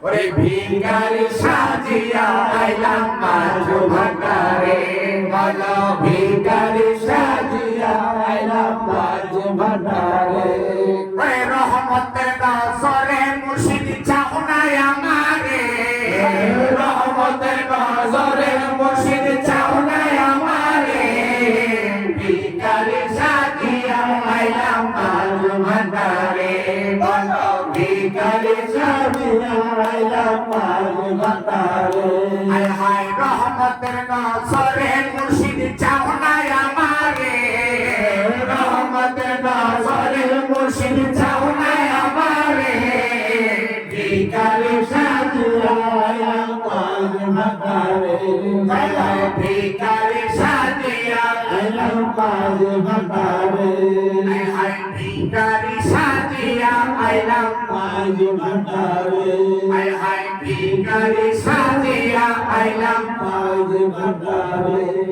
ওরে ভিখারি সাজিয়া আইলাম মাঝ ভান্ডারে বলো ভিখারি সাজিয়া আইলাম মাঝ ভান্ডারে ওরে রহমতের নজরে মুর্শিদ চাও না আমারে রহমতের নজরে মুর্শিদ চাও না আমারে ভিখারি সাজিয়া আইলাম মাঝ ভান্ডারে বলো ভিখারি সাজিয়া আইলাম মাঝ ভান্ডারে হায় হায় রহমতের নজরে মুর্শিদ চাও না আমারে রহমতের নজরে মুর্শিদ চাও না আমারে ভিখারি সাজিয়া আইলাম মাঝ ভান্ডারে হায় হায় ভিখারি সাজিয়া আইলাম মাঝ ভান্ডারে হায় হায় ভিখারি সাজিয়া আইলাম মাঝ ভান্ডারে হায় হায় ভিখারি সাজিয়া আইলাম মাঝ ভান্ডারে।